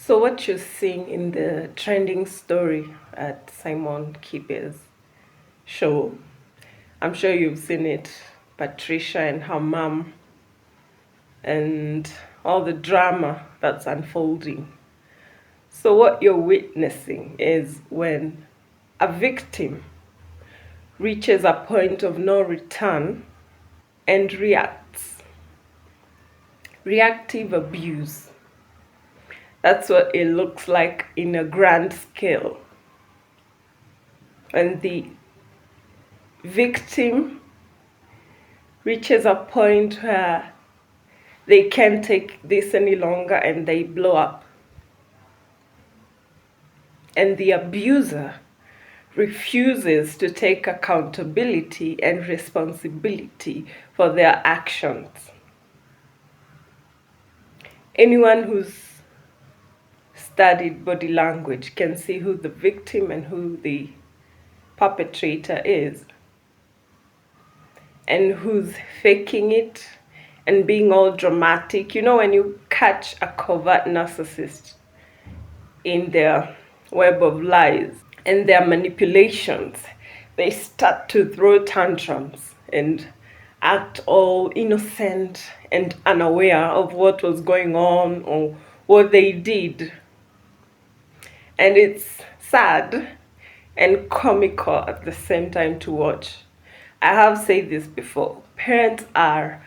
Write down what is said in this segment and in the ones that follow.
So what you're seeing in the trending story at Simon Kibe's show, I'm sure you've seen it, Patricia and her mom and all the drama that's unfolding. So what you're witnessing is when a victim reaches a point of no return and reacts. Reactive abuse. That's what it looks like in a grand scale. And the victim reaches a point where they can't take this any longer and they blow up. And the abuser refuses to take accountability and responsibility for their actions. Anyone who's studied body language can see who the victim and who the perpetrator is, and who's faking it and being all dramatic. You know, when you catch a covert narcissist in their web of lies and their manipulations, they start to throw tantrums and act all innocent and unaware of what was going on or what they did. And it's sad and comical at the same time to watch. I have said this before. Parents are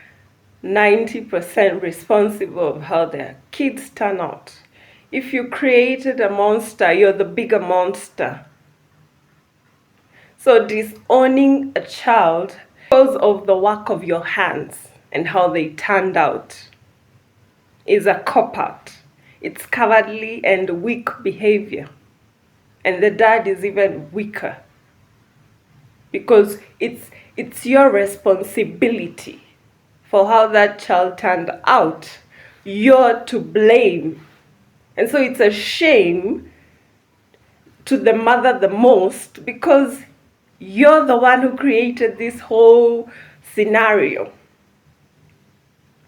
90% responsible of how their kids turn out. If you created a monster, you're the bigger monster. So disowning a child because of the work of your hands and how they turned out is a cop-out. It's cowardly and weak behavior. And the dad is even weaker because it's your responsibility for how that child turned out. You're to blame. And so it's a shame to the mother the most because you're the one who created this whole scenario.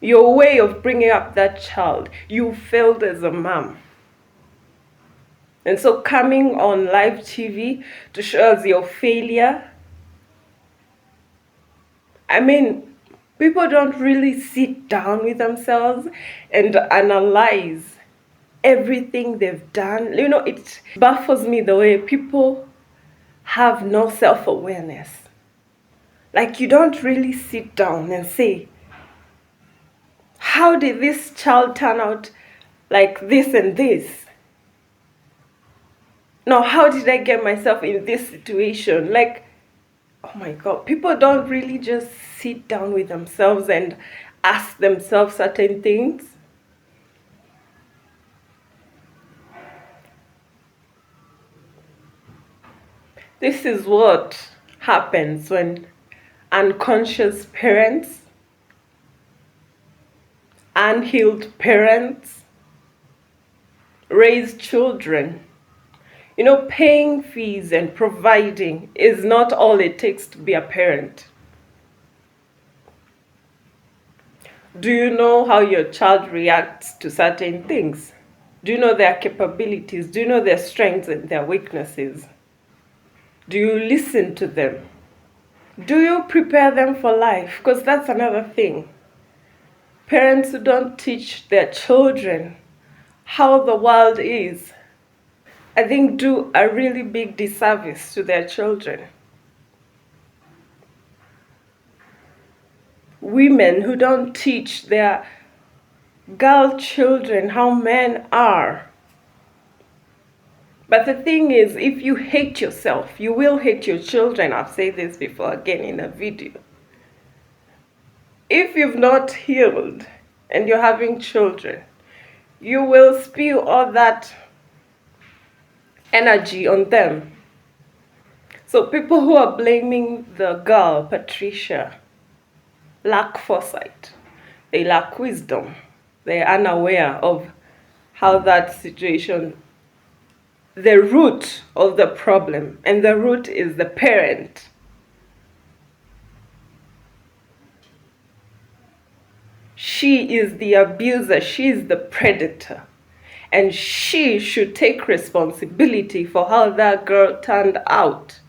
Your way of bringing up that child, you failed as a mom. And so coming on live TV to show us your failure, I mean, people don't really sit down with themselves and analyze everything they've done. You know, it baffles me the way people have no self-awareness. Like, you don't really sit down and say, how did this child turn out like this and this? No, how did I get myself in this situation? Like, oh my God, people don't really just sit down with themselves and ask themselves certain things. This is what happens when unconscious parents, unhealed parents raise children. You know, paying fees and providing is not all it takes to be a parent. Do you know how your child reacts to certain things? Do you know their capabilities? Do you know their strengths and their weaknesses? Do you listen to them? Do you prepare them for life? Because that's another thing. Parents who don't teach their children how the world is, I think, do a really big disservice to their children. Women who don't teach their girl children how men are. But the thing is, if you hate yourself, you will hate your children. I've said this before again in a video. If you've not healed and you're having children, you will spew all that energy on them. So people who are blaming the girl, Patricia, lack foresight. They lack wisdom. They're unaware of how that situation, the root of the problem, and the root is the parent. She is the abuser. She is the predator. And she should take responsibility for how that girl turned out.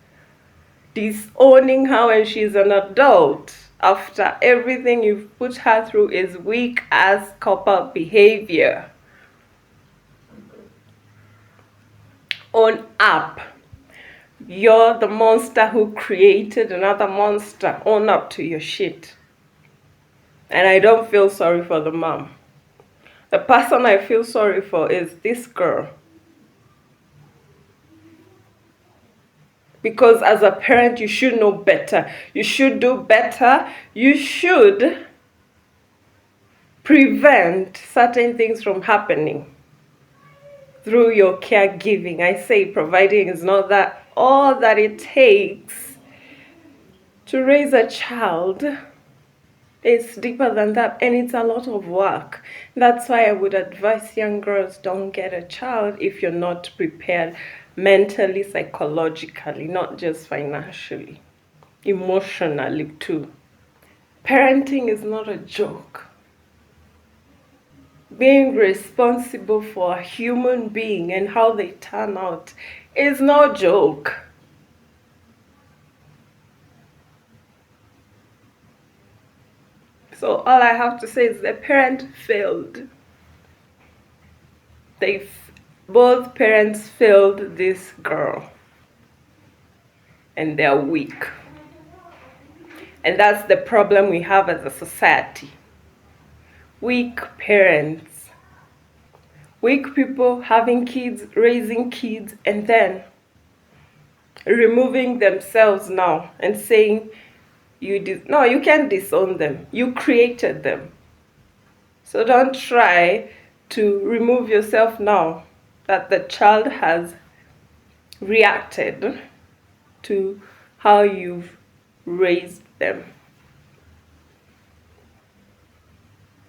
Disowning her when she's an adult after everything you've put her through is weak as copper behavior. Own up. You're the monster who created another monster. Own up to your shit. And I don't feel sorry for the mom. The person I feel sorry for is this girl. Because as a parent, you should know better. You should do better. You should prevent certain things from happening through your caregiving. I say providing is not that all that it takes to raise a child. It's deeper than that, and it's a lot of work. That's why I would advise young girls, don't get a child if you're not prepared mentally, psychologically, not just financially, emotionally too. Parenting is not a joke. Being responsible for a human being and how they turn out is no joke. So all I have to say is the parent failed. Both parents failed this girl. And they're weak. And that's the problem we have as a society. Weak parents. Weak people having kids, raising kids, and then removing themselves now and saying, no, you can't disown them. You created them. So don't try to remove yourself now that the child has reacted to how you've raised them.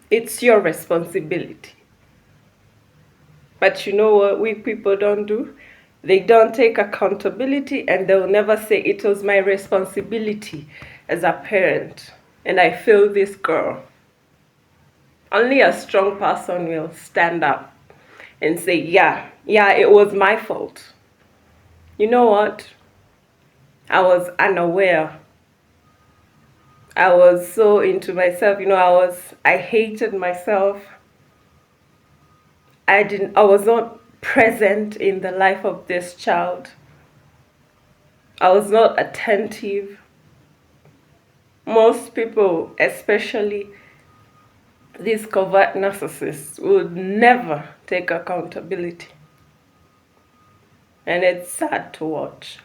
It's your responsibility. But you know what we people don't do? They don't take accountability, and they'll never say it was my responsibility as a parent and I failed this girl. Only a strong person will stand up and say, yeah, it was my fault. You know what? I was unaware. I was so into myself, I hated myself. I was not present in the life of this child. I was not attentive. Most people, especially these covert narcissists, would never take accountability. And it's sad to watch.